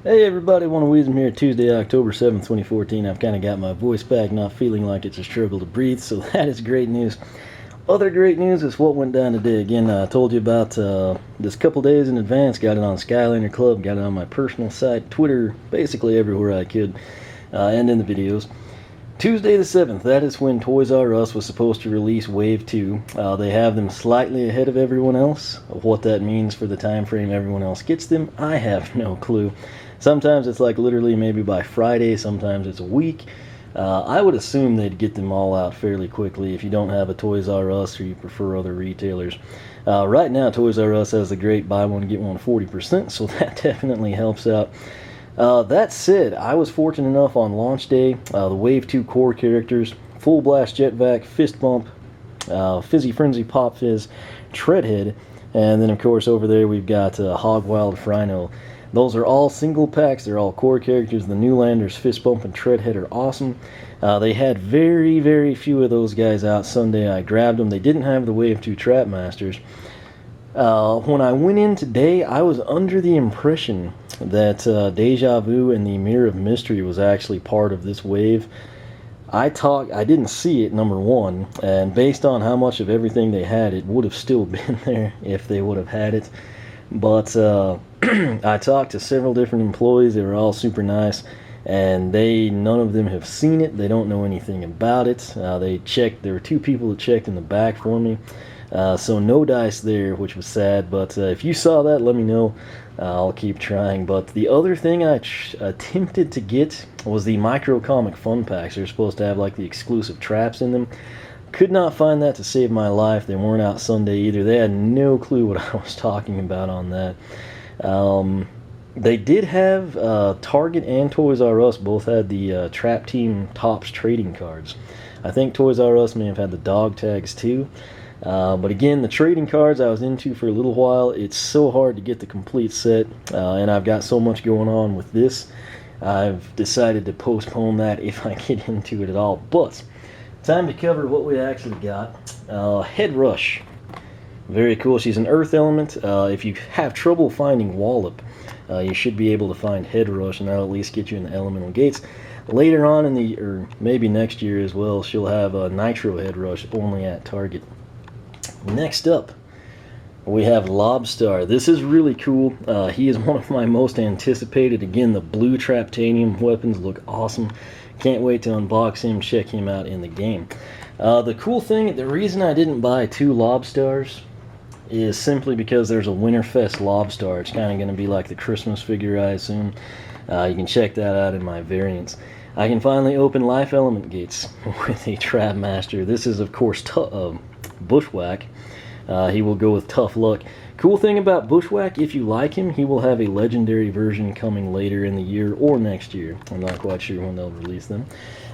Hey everybody, One of Weezem here, Tuesday, October 7th, 2014. I've kind of got my voice back, not feeling like it's a struggle to breathe, so that is great news. Other great news is what went down today. Again, I told you about this couple days in advance, got it on Skylander Club, got it on my personal site, Twitter, basically everywhere I could, and in the videos. Tuesday the 7th, that is when Toys R Us was supposed to release Wave 2. They have them slightly ahead of everyone else. What that means for the time frame everyone else gets them, I have no clue. Sometimes it's like literally maybe by Friday, sometimes it's a week. I would assume they'd get them all out fairly quickly if you don't have a Toys R Us or you prefer other retailers. Right now, Toys R Us has the great buy one, get one 40%, so that definitely helps out. That said, I was fortunate enough on launch day, the Wave 2 core characters, Full Blast Jetvac, Fist Bump, Fizzy Frenzy Pop Fizz, Treadhead, and then of course over there we've got Hogwild Frino. Those are all single packs, they're all core characters. The Newlanders, Fist Bump, and Treadhead are awesome. They had very, very few of those guys out Sunday. I grabbed them. They didn't have the Wave 2 Trap Masters. When I went in today, I was under the impression that Deja Vu and the Mirror of Mystery was actually part of this wave. I didn't see it, number one, and based on how much of everything they had, it would have still been there if they would have had it. But I talked to several different employees. They were all super nice, and none of them have seen it. They don't know anything about it. There were two people that checked in the back for me, so no dice there, which was sad. But if you saw that, let me know. I'll keep trying. But the other thing I attempted to get was the micro comic fun packs. They're supposed to have like the exclusive traps in them. Could not find that to save my life. They weren't out Sunday either. They had no clue what I was talking about on that. They did have Target and Toys R Us both had the Trap Team Topps trading cards. I think Toys R Us may have had the dog tags too. But again, the trading cards I was into for a little while. It's so hard to get the complete set, and I've got so much going on with this. I've decided to postpone that if I get into it at all. But time to cover what we actually got. Head Rush. Very cool. She's an earth element. If you have trouble finding Wallop, you should be able to find Head Rush, and that'll at least get you in the elemental gates. Later on or maybe next year as well, she'll have a Nitro Head Rush only at Target. Next up, we have Lob-Star. This is really cool. He is one of my most anticipated. Again, the blue Traptanium weapons look awesome. Can't wait to unbox him, check him out in the game. The cool thing, the reason I didn't buy two Lob-Stars is simply because there's a Winterfest Lob-Star. It's kind of going to be like the Christmas figure, I assume. You can check that out in my variants. I can finally open Life Element Gates with a Trap Master. This is, of course, Bushwhack. He will go with Tough Luck. Cool thing about Bushwhack, if you like him, he will have a legendary version coming later in the year or next year. I'm not quite sure when they'll release them.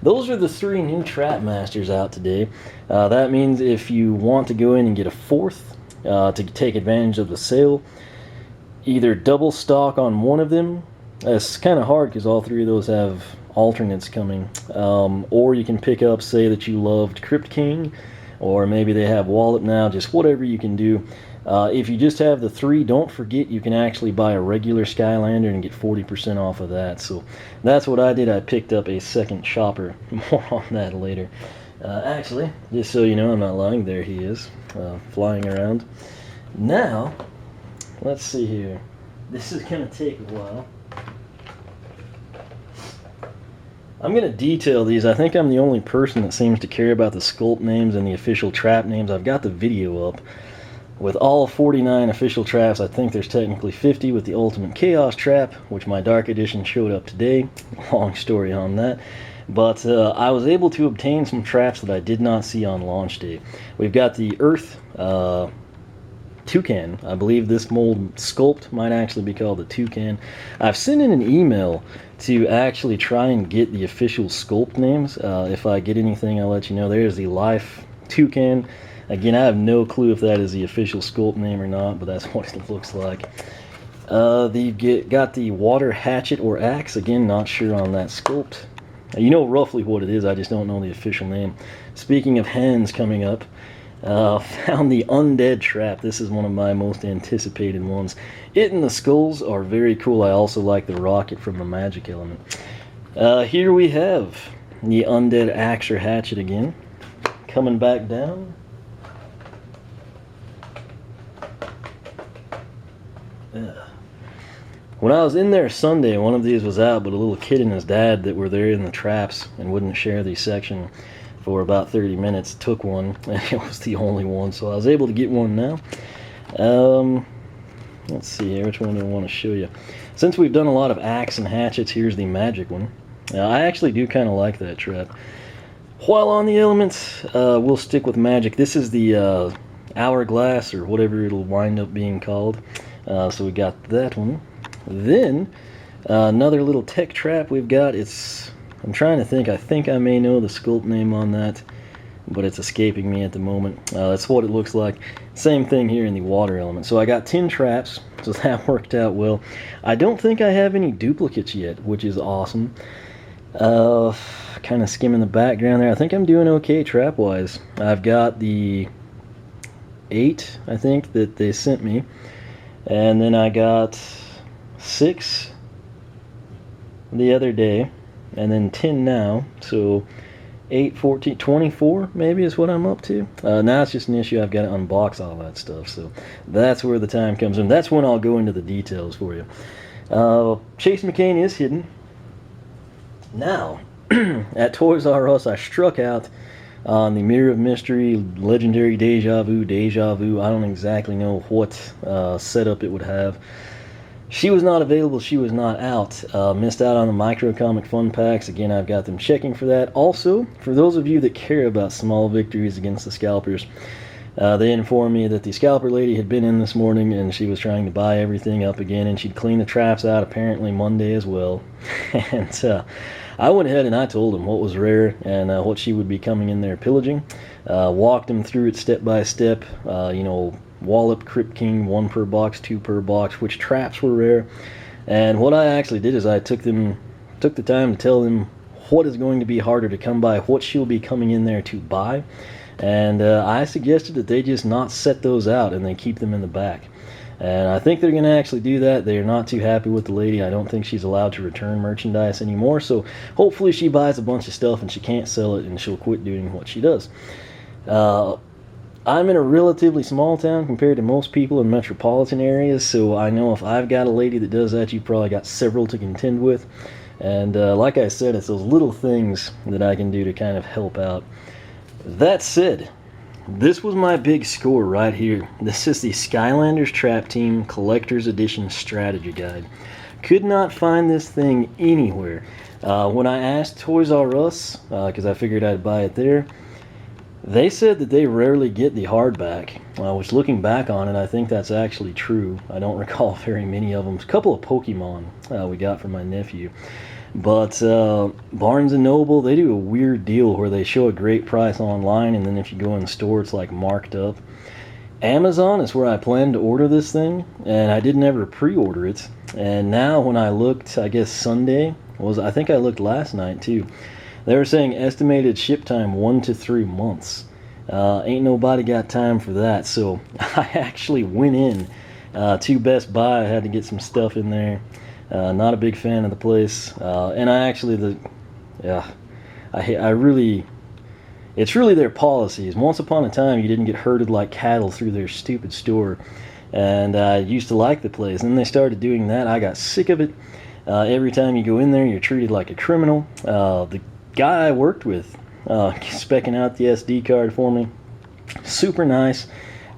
Those are the three new Trap Masters out today. That means if you want to go in and get a fourth to take advantage of the sale, either double stock on one of them. It's kind of hard because all three of those have alternates coming. Or you can pick up, say that you loved Crypt King, or maybe they have Wallop now, just whatever you can do. If you just have the three, don't forget you can actually buy a regular Skylander and get 40% off of that. So that's what I did. I picked up a second chopper. More on that later. Actually, just so you know, I'm not lying. There he is, flying around. Now, let's see here. This is going to take a while. I'm going to detail these. I think I'm the only person that seems to care about the sculpt names and the official trap names. I've got the video up with all 49 official traps. I think there's technically 50 with the Ultimate Chaos Trap, which my Dark Edition showed up today. Long story on that. But I was able to obtain some traps that I did not see on launch day. We've got the Earth Toucan. I believe this mold sculpt might actually be called the Toucan. I've sent in an email to actually try and get the official sculpt names. If I get anything, I'll let you know. There's the Life Toucan. Again, I have no clue if that is the official sculpt name or not, but that's what it looks like. They've got the Water Hatchet or Axe. Again, not sure on that sculpt. You know roughly what it is, I just don't know the official name. Speaking of hens coming up, Found the undead trap. This is one of my most anticipated ones. It and the skulls are very cool. I also like the rocket from the magic element. Here we have the undead axe or hatchet again. Coming back down. When I was in there Sunday, one of these was out, but a little kid and his dad that were there in the traps and wouldn't share the section for about 30 minutes took one, and it was the only one, so I was able to get one now. Let's see here, which one do I want to show you? Since we've done a lot of axe and hatchets, here's the magic one. I actually do kind of like that trap. While on the elements, we'll stick with magic. This is the hourglass, or whatever it'll wind up being called. So we got that one. Then, another little tech trap we've got. I'm trying to think. I think I may know the sculpt name on that, but it's escaping me at the moment. That's what it looks like. Same thing here in the water element. So I got 10 traps, so that worked out well. I don't think I have any duplicates yet, which is awesome. Kind of skimming the background there. I think I'm doing okay trap-wise. I've got the 8, I think, that they sent me. And then I got 6 the other day. And then 10 now, so 8, 14, 24 maybe is what I'm up to. Now it's just an issue. I've got to unbox all that stuff, so that's where the time comes in. That's when I'll go into the details for you. Chase McCain is hidden. Now, at Toys R Us, I struck out on the Mirror of Mystery, Legendary Deja Vu. I don't exactly know what setup it would have. She was not available, she was not out. Missed out on the Micro Comic Fun Packs. Again, I've got them checking for that. Also, for those of you that care about small victories against the scalpers, they informed me that the scalper lady had been in this morning and she was trying to buy everything up again, and she'd clean the traps out apparently Monday as well. And I went ahead and I told them what was rare and what she would be coming in there pillaging. Walked them through it step by step. Wallop, Crypt King, 1 per box, 2 per box, which traps were rare. And what I actually did is I took the time to tell them what is going to be harder to come by, what she'll be coming in there to buy. And I suggested that they just not set those out and they keep them in the back. And I think they're going to actually do that. They're not too happy with the lady. I don't think she's allowed to return merchandise anymore. So hopefully she buys a bunch of stuff and she can't sell it and she'll quit doing what she does. I'm in a relatively small town compared to most people in metropolitan areas, so I know if I've got a lady that does that, you've probably got several to contend with. And like I said, it's those little things that I can do to kind of help out. That said, this was my big score right here. This is the Skylanders Trap Team Collector's Edition Strategy Guide. Could not find this thing anywhere. When I asked Toys R Us, because I figured I'd buy it there, they said that they rarely get the hardback, which looking back on it, I think that's actually true. I don't recall very many of them. A couple of Pokemon we got from my nephew. But Barnes & Noble, they do a weird deal where they show a great price online, and then if you go in the store, it's like marked up. Amazon is where I planned to order this thing, and I didn't ever pre-order it. And now when I looked, I guess Sunday, I think I looked last night too. They were saying estimated ship time 1 to 3 months. Ain't nobody got time for that. So I actually went in to Best Buy. I had to get some stuff in there. Not a big fan of the place. And I actually, it's really their policies. Once upon a time, you didn't get herded like cattle through their stupid store. And I used to like the place. And then they started doing that. I got sick of it. Every time you go in there, you're treated like a criminal. The guy I worked with, specking out the SD card for me, super nice.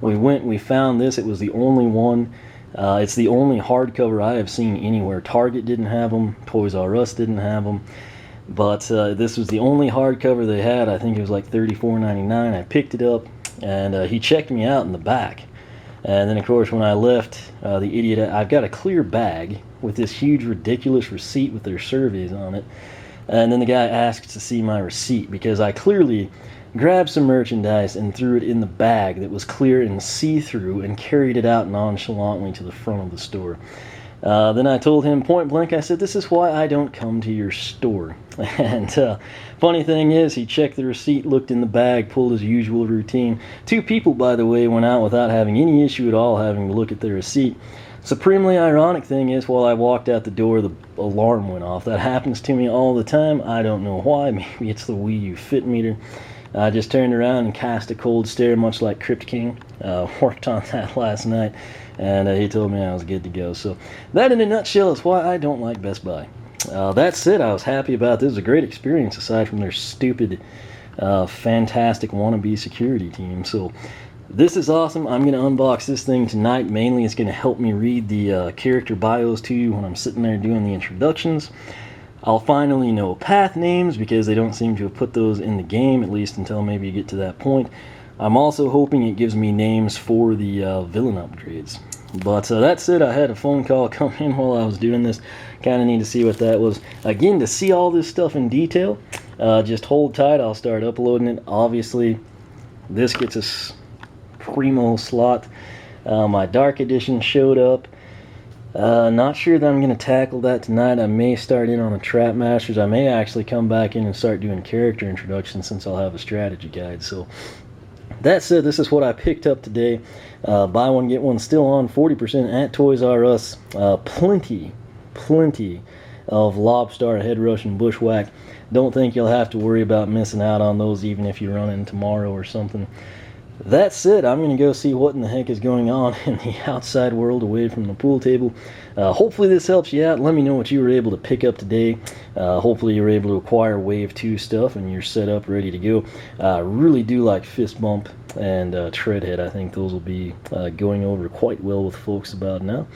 We found this. It was the only one. It's the only hardcover I have seen anywhere. Target didn't have them. Toys R Us didn't have them. But this was the only hardcover they had. I think it was like $34.99. I picked it up, and he checked me out in the back. And then, of course, when I left, the idiot, I've got a clear bag with this huge, ridiculous receipt with their surveys on it. And then the guy asked to see my receipt because I clearly grabbed some merchandise and threw it in the bag that was clear and see-through and carried it out nonchalantly to the front of the store. Then I told him point blank, I said, this is why I don't come to your store. And funny thing is, he checked the receipt, looked in the bag, pulled his usual routine. 2 people, by the way, went out without having any issue at all having to look at their receipt. Supremely ironic thing is, while I walked out the door, the alarm went off. That happens to me all the time. I don't know why. Maybe it's the WiiU Fit meter. I just turned around and cast a cold stare, much like Crypt King. Worked on that last night, and he told me I was good to go. So that, in a nutshell, is why I don't like Best Buy. That's it. I was happy about this. It was a great experience, aside from their stupid, fantastic wannabe security team. So this is awesome. I'm going to unbox this thing tonight. Mainly, it's going to help me read the character bios to you when I'm sitting there doing the introductions. I'll finally know path names, because they don't seem to have put those in the game, at least until maybe you get to that point. I'm also hoping it gives me names for the villain upgrades. But that's it. I had a phone call come in while I was doing this. Kind of need to see what that was. Again, to see all this stuff in detail, just hold tight. I'll start uploading it. Obviously, this gets a primo slot. My Dark Edition showed up. Not sure that I'm going to tackle that tonight. I may start in on the Trap Masters. I may actually come back in and start doing character introductions, since I'll have a strategy guide. So that said, this is what I picked up today. Buy one, get one still on 40% at Toys R Us. Plenty of Lob-Star, Head Rush, and Bushwhack. Don't think you'll have to worry about missing out on those, even if you run in tomorrow or something. That's it. I'm going to go see what in the heck is going on in the outside world away from the pool table. Hopefully this helps you out. Let me know what you were able to pick up today. Hopefully you were able to acquire Wave 2 stuff and you're set up, ready to go. I really do like Fist Bump and Treadhead. I think those will be going over quite well with folks about now.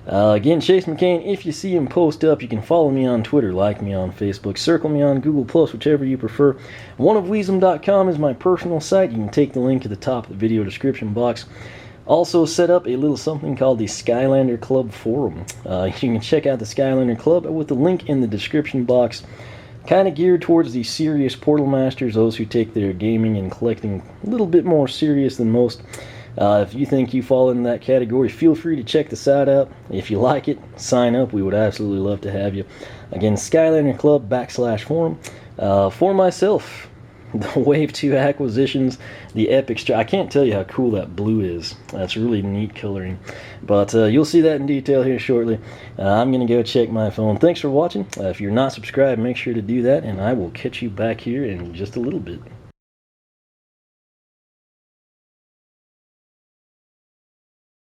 Again, Chase McCain, if you see him post up, you can follow me on Twitter, like me on Facebook, circle me on Google+, whichever you prefer. Oneofweezem.com is my personal site. You can take the link at the top of the video description box. Also set up a little something called the Skylander Club Forum. You can check out the Skylander Club with the link in the description box. Kind of geared towards the serious Portal Masters, those who take their gaming and collecting a little bit more serious than most. If you think you fall in that category, feel free to check the site out. If you like it, sign up. We would absolutely love to have you. Again, Skylander Club /forum. For myself, the Wave 2 acquisitions, the Epic I can't tell you how cool that blue is. That's really neat coloring. But you'll see that in detail here shortly. I'm going to go check my phone. Thanks for watching. If you're not subscribed, make sure to do that, and I will catch you back here in just a little bit.